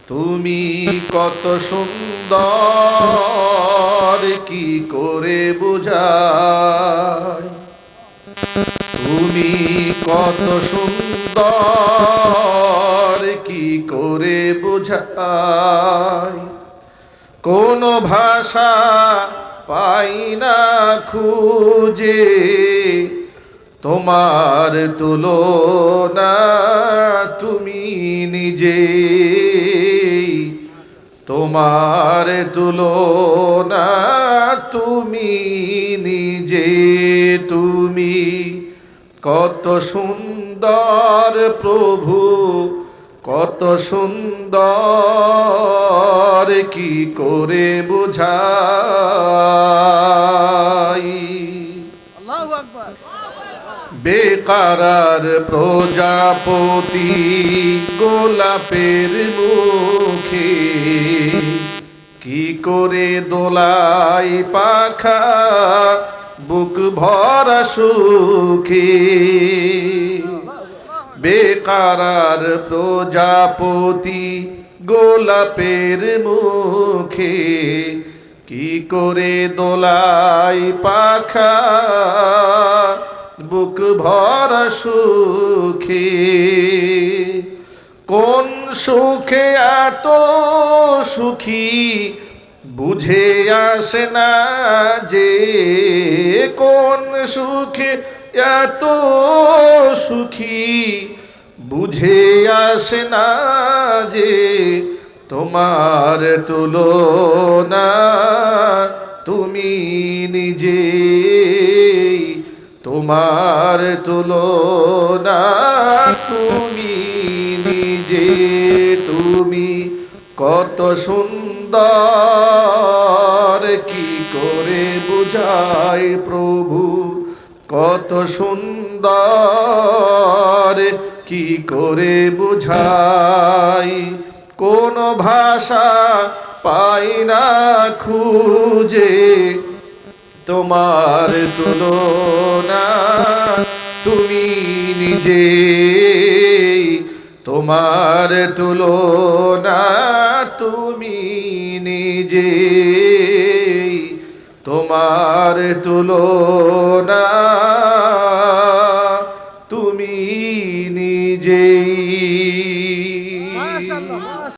তুমি কত সুন্দর কি করে বোঝাই, তুমি কত সুন্দর কি করে বোঝাই, কোন ভাষা পাই না খুঁজে তোমার তুলনা তুমি নিজে, তোমার তুলনা তুমি নিজে। তুমি কত সুন্দর প্রভু, কত সুন্দর কি করে বোঝাই। আল্লাহু আকবার। বেকারার প্রজাপতি গোলাপের মুখে কি করে দোলাই পাখা বুক ভরা সুখে। বেকারার প্রজাপতি গোলাপের মুখে কি করে দোলাই পাখা বুক ভরা সুখে। কোন সুখে এত সুখী বুঝে আসে না যে, কোন সুখে এত সুখী বুঝে আসে না যে, তোমার তুলনা তুমি নিজে, তোমার তুলনা তুমি নিজে। তুমি কত সুন্দর কি করে বোঝাই প্রভু, কত সুন্দর কি করে বোঝাই, কোন ভাষা পাই না খুঁজে তোমার তুলনা তুমি নিজে, তোমার তুলনা তুমি নিজে, তোমার তুলনা